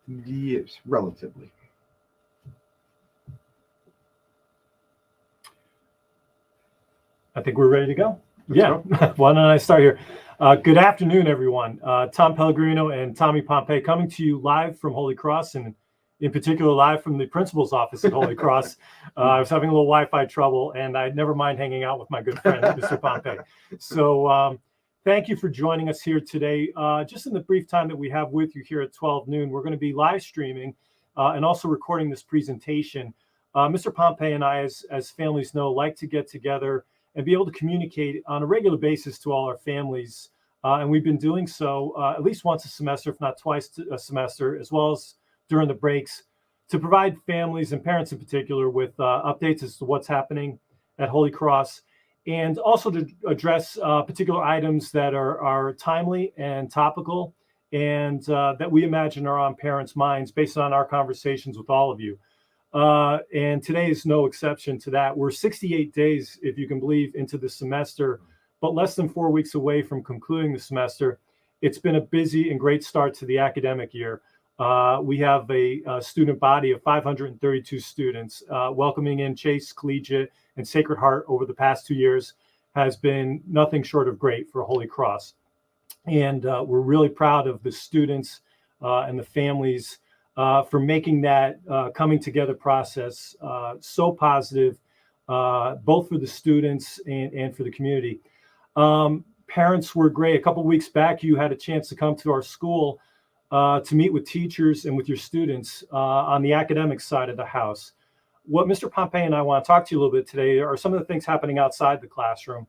Yes, relatively. I think we're ready to go. Let's Yeah. go. Why don't I start here? Good afternoon, everyone. Tom Pellegrino and Tommy Pompei coming to you live from Holy Cross, and in particular live from the principal's office at Holy Cross. I was having a little Wi-Fi trouble, and I never mind hanging out with my good friend, Mr. Pompei. So thank you for joining us here today. Just in the brief time that we have with you here at 12 noon, we're going to be live streaming and also recording this presentation. Mr. Pompei and I, as families know, like to get together and be able to communicate on a regular basis to all our families. And we've been doing so at least once a semester, if not twice a semester, as well as during the breaks, to provide families and parents in particular with updates as to what's happening at Holy Cross, and also to address particular items that are timely and topical, and that we imagine are on parents' minds based on our conversations with all of you. And today is no exception to that. We're 68 days, if you can believe, into the semester, but less than 4 weeks away from concluding the semester. It's been a busy and great start to the academic year. We have a student body of 532 students. Welcoming in Chase Collegiate and Sacred Heart over the past 2 years has been nothing short of great for Holy Cross. And we're really proud of the students and the families for making that coming together process so positive, both for the students and for the community. Parents were great. A couple of weeks back, you had a chance to come to our school to meet with teachers and with your students on the academic side of the house. What Mr. Pompei and I want to talk to you a little bit today are some of the things happening outside the classroom.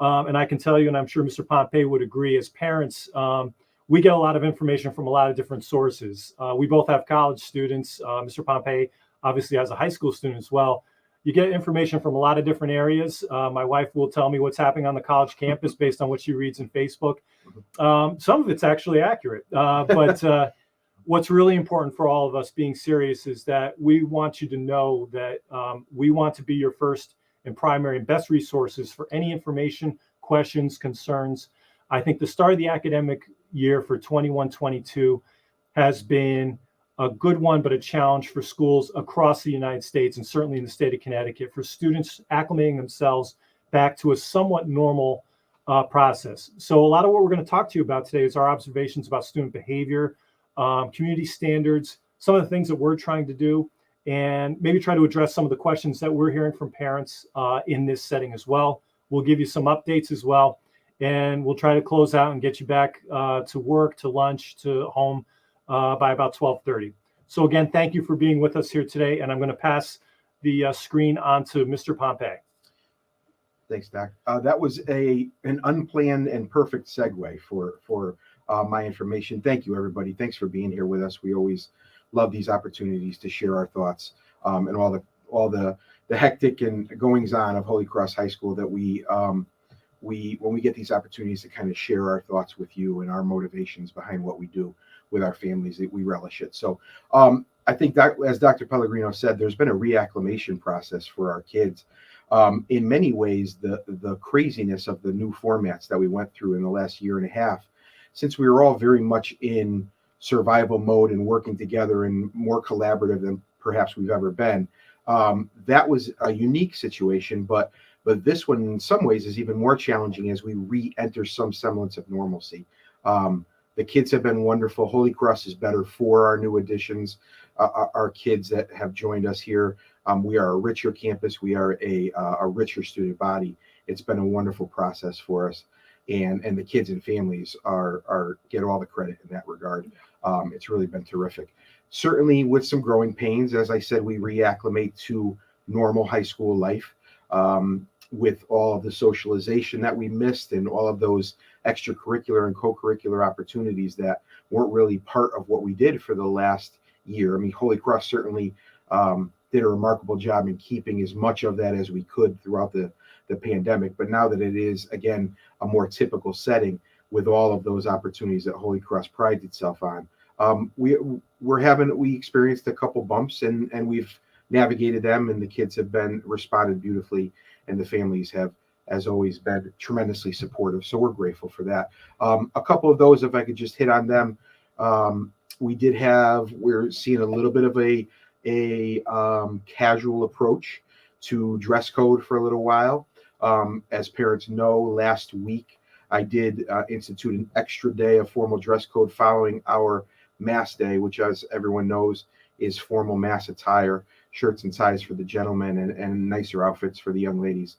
And I can tell you, and I'm sure Mr. Pompei would agree, as parents, we get a lot of information from a lot of different sources. We both have college students. Mr. Pompei obviously has a high school student as well. You get information from a lot of different areas. My wife will tell me what's happening on the college campus based on what she reads in Facebook. Some of it's actually accurate. But what's really important for all of us being serious is that we want you to know that we want to be your first and primary and best resources for any information, questions, concerns. I think the start of the academic year for 21-22 has been a good one, but a challenge for schools across the United States and certainly in the state of Connecticut for students acclimating themselves back to a somewhat normal process. So a lot of what we're going to talk to you about today is our observations about student behavior, community standards, some of the things that we're trying to do, and maybe try to address some of the questions that we're hearing from parents in this setting as well. We'll give you some updates as well. And we'll try to close out and get you back to work, to lunch, to home by about 12:30. So again, thank you for being with us here today. And I'm going to pass the screen on to Mr. Pompei. Thanks, Doc. That was an unplanned and perfect segue for my information. Thank you, everybody. Thanks for being here with us. We always love these opportunities to share our thoughts and all the hectic and goings on of Holy Cross High School that when we get these opportunities to kind of share our thoughts with you and our motivations behind what we do with our families, that we relish it. So I think that, as Dr. Pellegrino said, there's been a reacclimation process for our kids. In many ways, the craziness of the new formats that we went through in the last year and a half, since we were all very much in survival mode and working together and more collaborative than perhaps we've ever been, that was a unique situation, but this one in some ways is even more challenging as we re-enter some semblance of normalcy. The kids have been wonderful. Holy Cross is better for our new additions, our kids that have joined us here. We are a richer campus. We are a richer student body. It's been a wonderful process for us, and the kids and families are get all the credit in that regard. It's really been terrific. Certainly with some growing pains, as I said, we reacclimate to normal high school life. With all of the socialization that we missed and all of those extracurricular and co-curricular opportunities that weren't really part of what we did for the last year. I mean, Holy Cross certainly did a remarkable job in keeping as much of that as we could throughout the pandemic. But now that it is, again, a more typical setting with all of those opportunities that Holy Cross prides itself on, we experienced a couple bumps and we've navigated them, and the kids have responded beautifully, and the families have, as always, been tremendously supportive. So we're grateful for that. A couple of those, if I could just hit on them. We're seeing a little bit of a casual approach to dress code for a little while. As parents know, last week I did institute an extra day of formal dress code following our Mass Day, which, as everyone knows, is formal mass attire, shirts and ties for the gentlemen, and nicer outfits for the young ladies.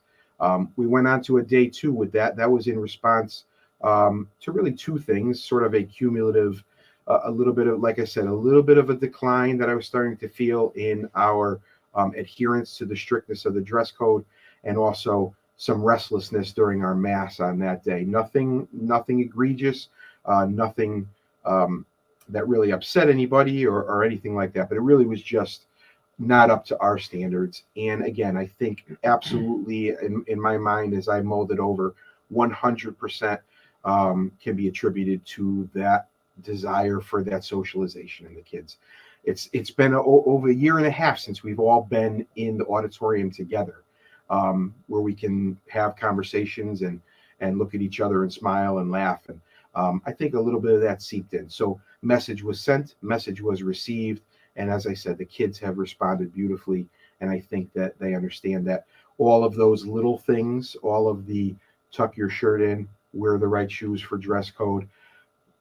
We went on to a day 2 with that. That was in response to really 2 things, sort of a cumulative, a little bit of, like I said, a little bit of a decline that I was starting to feel in our adherence to the strictness of the dress code, and also some restlessness during our mass on that day. Nothing egregious, nothing that really upset anybody or anything like that, but it really was just not up to our standards. And again, I think absolutely in my mind, as I mulled it over, 100% can be attributed to that desire for that socialization in the kids. It's been over a year and a half since we've all been in the auditorium together, where we can have conversations and look at each other and smile and laugh. And I think a little bit of that seeped in. So message was sent, message was received. And as I said, the kids have responded beautifully. And I think that they understand that all of those little things, all of the tuck your shirt in, wear the right shoes for dress code,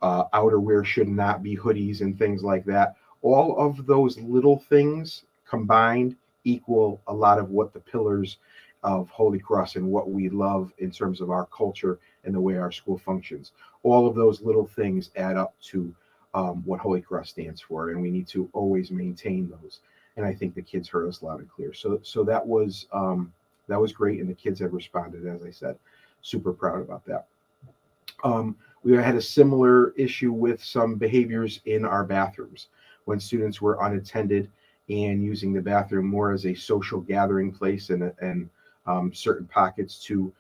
outerwear should not be hoodies and things like that. All of those little things combined equal a lot of what the pillars of Holy Cross and what we love in terms of our culture and the way our school functions. All of those little things add up to what Holy Cross stands for, and we need to always maintain those. And I think the kids heard us loud and clear. So that was great, and the kids have responded, as I said. Super proud about that. We had a similar issue with some behaviors in our bathrooms when students were unattended and using the bathroom more as a social gathering place and certain pockets to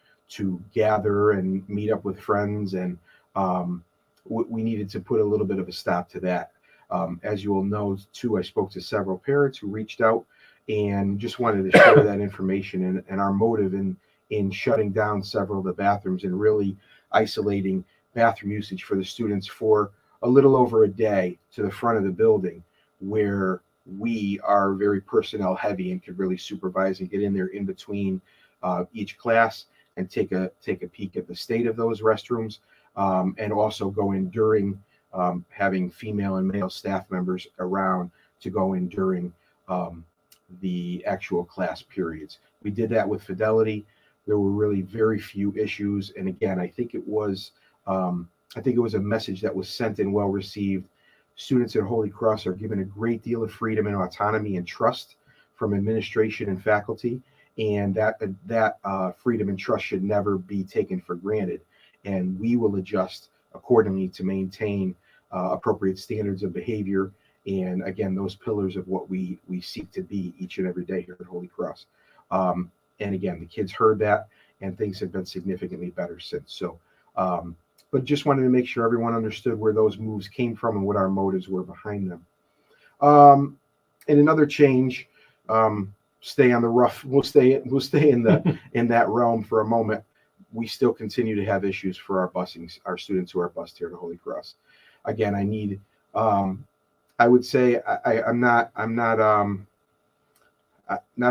gather and meet up with friends. And we needed to put a little bit of a stop to that. As you all know, too, I spoke to several parents who reached out and just wanted to share that information and our motive in shutting down several of the bathrooms and really isolating bathroom usage for the students for a little over a day to the front of the building, where we are very personnel heavy and could really supervise and get in there in between each class and take a peek at the state of those restrooms, and also go in during having female and male staff members around to go in during the actual class periods. We did that with Fidelity. There were really very few issues, and again, I think it was a message that was sent and well received. Students at Holy Cross are given a great deal of freedom and autonomy and trust from administration and faculty, and that freedom and trust should never be taken for granted. And we will adjust accordingly to maintain appropriate standards of behavior. And again, those pillars of what we seek to be each and every day here at Holy Cross. And again, the kids heard that, and things have been significantly better since. So, but just wanted to make sure everyone understood where those moves came from and what our motives were behind them. And another change, stay on the rough. We'll stay in that realm for a moment. We still continue to have issues for our busing, our students who are bused here to Holy Cross. Again, I need. I would say I'm not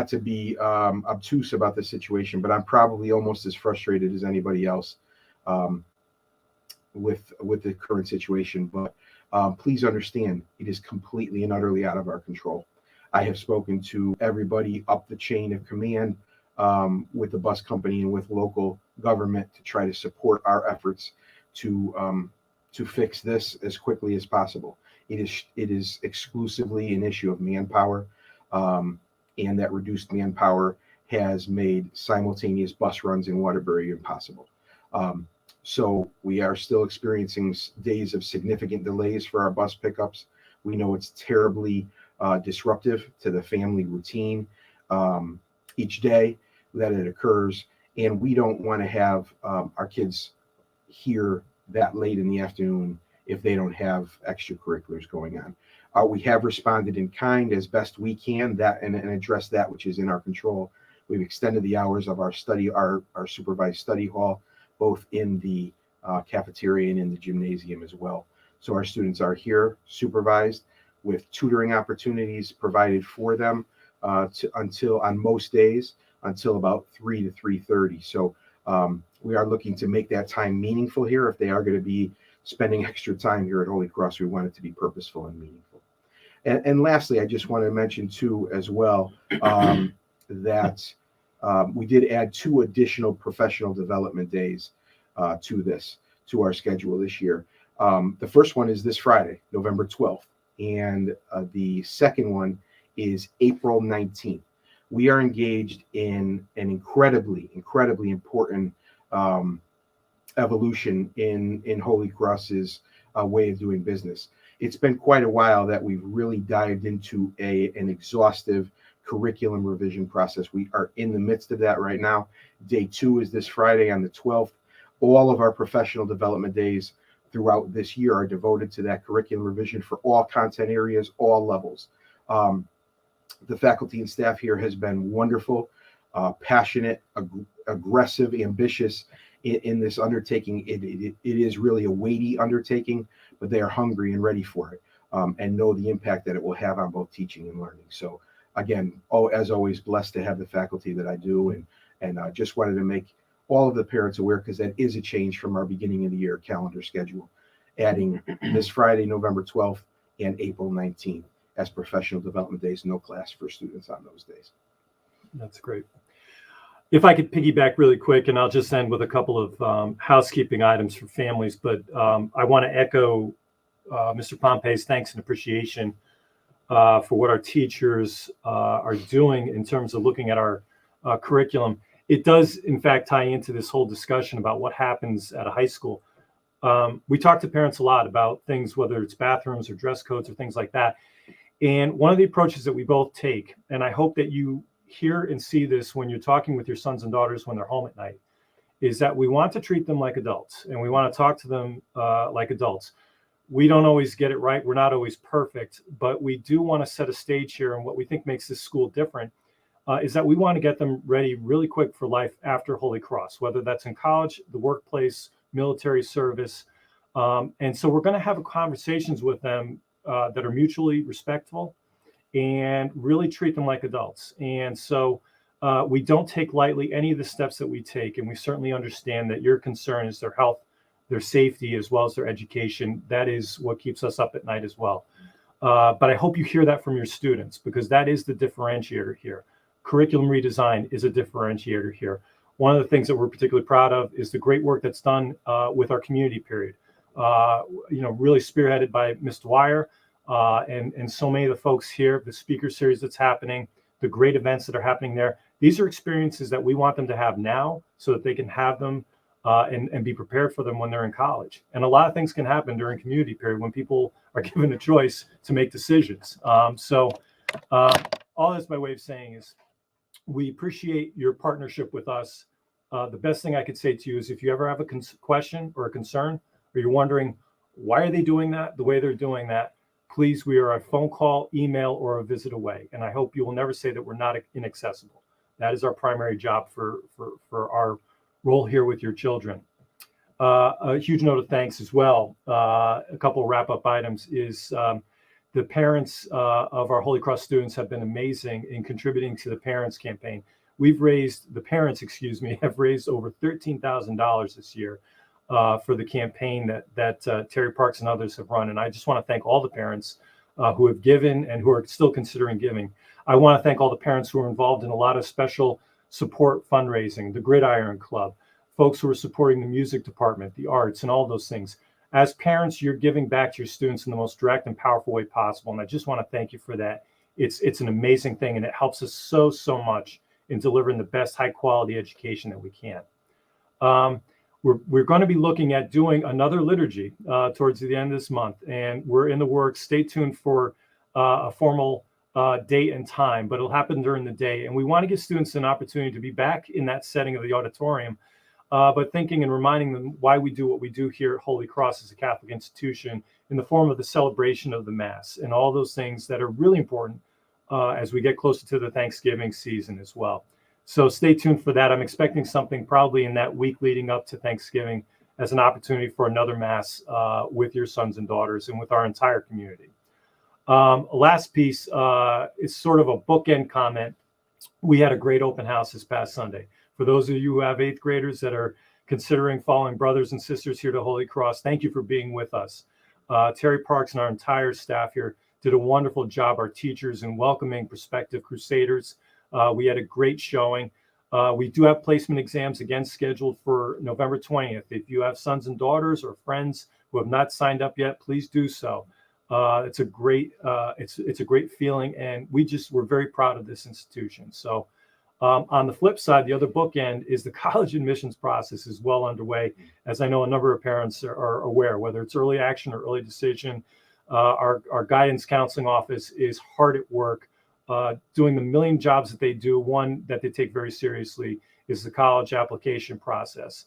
to be obtuse about the situation, but I'm probably almost as frustrated as anybody else with the current situation. But please understand, it is completely and utterly out of our control. I have spoken to everybody up the chain of command with the bus company and with local government to try to support our efforts to fix this as quickly as possible. It is exclusively an issue of manpower, and that reduced manpower has made simultaneous bus runs in Waterbury impossible. So we are still experiencing days of significant delays for our bus pickups. We know it's terribly disruptive to the family routine each day that it occurs, and we don't want to have our kids here that late in the afternoon if they don't have extracurriculars going on. We have responded in kind as best we can and addressed that which is in our control. We've extended the hours of our supervised study hall, both in the cafeteria and in the gymnasium as well. So our students are here supervised with tutoring opportunities provided for them until on most days until about 3 to 3:30. So we are looking to make that time meaningful here. If they are going to be spending extra time here at Holy Cross, we want it to be purposeful and meaningful. And lastly, I just want to mention too as well that we did add 2 additional professional development days to our schedule this year. The first one is this Friday, November 12th, and the second one is April 19th. We are engaged in an incredibly important evolution in Holy Cross's way of doing business. It's been quite a while that we've really dived into an exhaustive curriculum revision process. We are in the midst of that right now. Day 2 is this Friday on the 12th. All of our professional development days throughout this year are devoted to that curriculum revision for all content areas, all levels. The faculty and staff here has been wonderful, passionate, aggressive, ambitious in this undertaking. It is really a weighty undertaking, but they are hungry and ready for it, and know the impact that it will have on both teaching and learning. So again, as always, blessed to have the faculty that I do, and just wanted to make all of the parents aware, because that is a change from our beginning of the year calendar schedule, adding this Friday, November 12th, and April 19th as professional development days, no class for students on those days. That's great. If I could piggyback really quick, and I'll just end with a couple of housekeeping items for families, but I want to echo Mr. Pompei's thanks and appreciation for what our teachers are doing in terms of looking at our curriculum. It does, in fact, tie into this whole discussion about what happens at a high school. We talk to parents a lot about things, whether it's bathrooms or dress codes or things like that. And one of the approaches that we both take, and I hope that you hear and see this when you're talking with your sons and daughters when they're home at night, is that we want to treat them like adults, and we want to talk to them like adults. We don't always get it right. We're not always perfect, but we do want to set a stage here. And what we think makes this school different is that we want to get them ready really quick for life after Holy Cross, whether that's in college, the workplace, military service. And so we're going to have conversations with them that are mutually respectful and really treat them like adults. And so we don't take lightly any of the steps that we take. And we certainly understand that your concern is their health, their safety, as well as their education. That is what keeps us up at night as well. But I hope you hear that from your students, because that is the differentiator here. Curriculum redesign is a differentiator here. One of the things that we're particularly proud of is the great work that's done with our community period. Really spearheaded by Ms. Dwyer and so many of the folks here, the speaker series that's happening, the great events that are happening there. These are experiences that we want them to have now so that they can have them and be prepared for them when they're in college. And a lot of things can happen during community period when people are given a choice to make decisions. So all this by way of saying is we appreciate your partnership with us. The best thing I could say to you is if you ever have a question or a concern, or you're wondering why are they doing that the way they're doing that, please, we are a phone call, email, or a visit away. And I hope you will never say that we're not inaccessible. That is our primary job for our role here with your children. A huge note of thanks as well. A couple of wrap-up items is the parents of our Holy Cross students have been amazing in contributing to the parents campaign. The parents have raised over $13,000 this year for the campaign that Terry Parks and others have run. And I just want to thank all the parents who have given and who are still considering giving. I want to thank all the parents who are involved in a lot of special support fundraising, the Gridiron Club, folks who are supporting the music department, the arts, and all those things. As parents, you're giving back to your students in the most direct and powerful way possible. And I just want to thank you for that. It's an amazing thing, and it helps us so much in delivering the best high quality education that we can. We're going to be looking at doing another liturgy towards the end of this month, and we're in the works. Stay tuned for a formal date and time, but it'll happen during the day. And we want to give students an opportunity to be back in that setting of the auditorium, but thinking and reminding them why we do what we do here at Holy Cross as a Catholic institution in the form of the celebration of the Mass and all those things that are really important as we get closer to the Thanksgiving season as well. So stay tuned for that. I'm expecting something probably in that week leading up to Thanksgiving as an opportunity for another Mass with your sons and daughters and with our entire community. Last piece is sort of a bookend comment. We had a great open house this past Sunday. For those of you who have 8th graders that are considering following brothers and sisters here to Holy Cross, thank you for being with us. Terry Parks and our entire staff here did a wonderful job, our teachers, in welcoming prospective Crusaders. We had a great showing. We do have placement exams again scheduled for November 20th. If you have sons and daughters or friends who have not signed up yet, please do so. It's a great feeling, and we're very proud of this institution. So on the flip side, the other bookend is the college admissions process is well underway, as I know a number of parents are aware, whether it's early action or early decision. Our guidance counseling office is hard at work doing the million jobs that they do. One that they take very seriously is the college application process.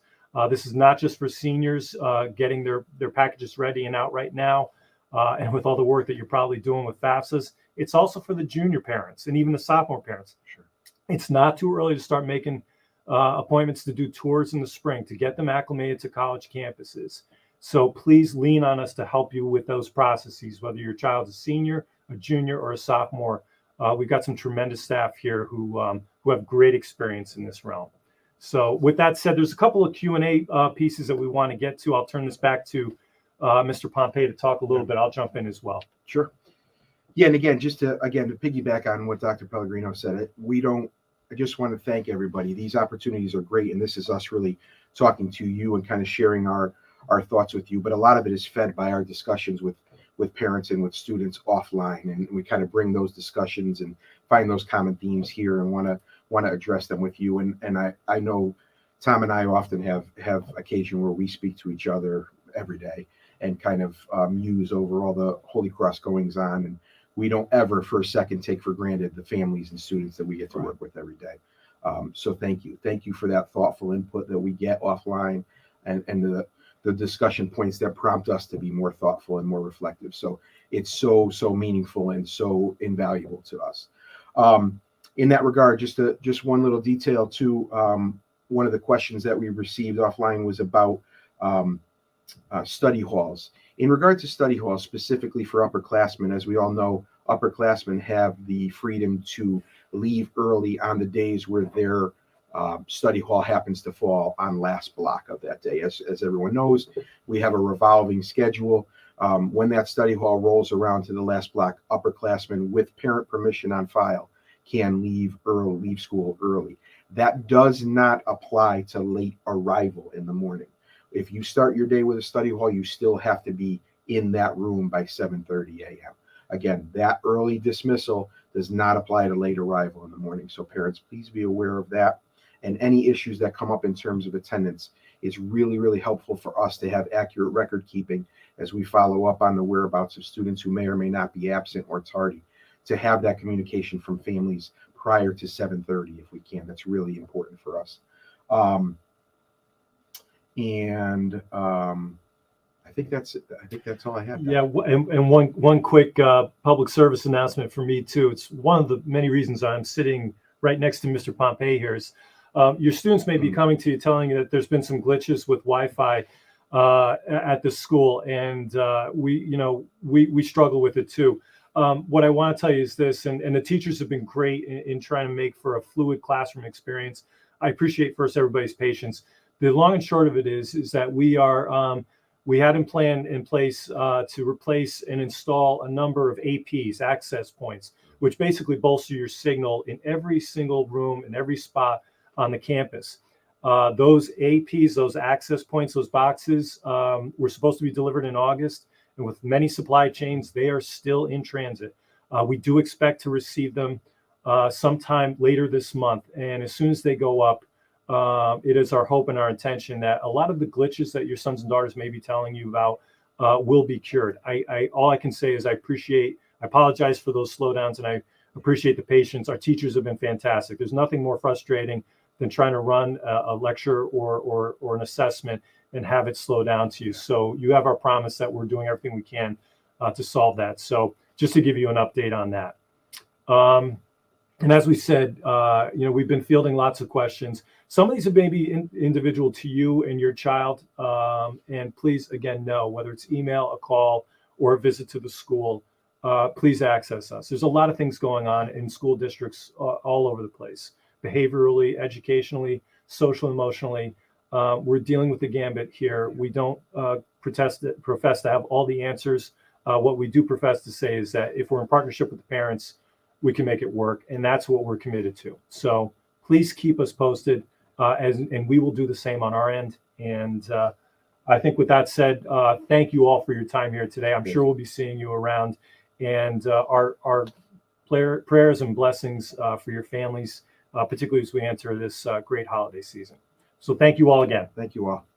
This is not just for seniors getting their packages ready and out right now, and with all the work that you're probably doing with FAFSAs, it's also for the junior parents and even the sophomore parents. Sure. It's not too early to start making appointments to do tours in the spring to get them acclimated to college campuses. So please lean on us to help you with those processes, whether your child's a senior, a junior, or a sophomore. We've got some tremendous staff here who have great experience in this realm. So with that said, there's a couple of Q&A pieces that we want to get to. I'll turn this back to Mr. Pompei to talk a little bit. I'll jump in as well. Sure. Yeah, and again, just to piggyback on what Dr. Pellegrino said, I just want to thank everybody. These opportunities are great, and this is us really talking to you and kind of sharing our thoughts with you. But a lot of it is fed by our discussions with parents and with students offline, and we kind of bring those discussions and find those common themes here and want to address them with you. And I know Tom and I often have occasion where we speak to each other every day and kind of muse over all the Holy Cross goings on, and we don't ever for a second take for granted the families and students that we get to work with every day. So thank you for that thoughtful input that we get offline, and the discussion points that prompt us to be more thoughtful and more reflective. So it's so meaningful and so invaluable to us. In that regard, just one little detail too. One of the questions that we received offline was about study halls. In regard to study halls, specifically for upperclassmen, as we all know, upperclassmen have the freedom to leave early on the days where their study hall happens to fall on last block of that day. As everyone knows, we have a revolving schedule. When that study hall rolls around to the last block, upperclassmen with parent permission on file can leave school early. That does not apply to late arrival in the morning. If you start your day with a study hall, you still have to be in that room by 7:30 a.m. Again, that early dismissal does not apply to late arrival in the morning. So parents, please be aware of that. And any issues that come up in terms of attendance, it's really, really helpful for us to have accurate record keeping as we follow up on the whereabouts of students who may or may not be absent or tardy, to have that communication from families prior to 7:30 if we can. That's really important for us. I think that's all I have. Yeah, and one quick public service announcement for me too. It's one of the many reasons I'm sitting right next to Mr. Pompei here. Is your students may be coming to you telling you that there's been some glitches with Wi-Fi at the school, and we struggle with it too. What I want to tell you is this, and the teachers have been great in trying to make for a fluid classroom experience. I appreciate first everybody's patience. The long and short of it is that we had a plan in place to replace and install a number of APs, access points, which basically bolster your signal in every single room and every spot on the campus. Those APs, those access points, those boxes were supposed to be delivered in August, and with many supply chains, they are still in transit. We do expect to receive them sometime later this month, and as soon as they go up, it is our hope and our intention that a lot of the glitches that your sons and daughters may be telling you about will be cured. All I can say is I apologize for those slowdowns, and I appreciate the patience. Our teachers have been fantastic. There's nothing more frustrating than trying to run a lecture or an assessment and have it slow down to you. So you have our promise that we're doing everything we can to solve that. So just to give you an update on that. And as we said, we've been fielding lots of questions. Some of these are maybe individual to you and your child. And please, again, know whether it's email, a call, or a visit to the school, please access us. There's a lot of things going on in school districts all over the place, behaviorally, educationally, social, emotionally. We're dealing with the gambit here. We don't profess to have all the answers. What we do profess to say is that if we're in partnership with the parents, we can make it work, and that's what we're committed to. So please keep us posted, and we will do the same on our end. And I think with that said, thank you all for your time here today. I'm sure we'll be seeing you around, and our prayers and blessings for your families, particularly as we enter this great holiday season. So thank you all again. Thank you all.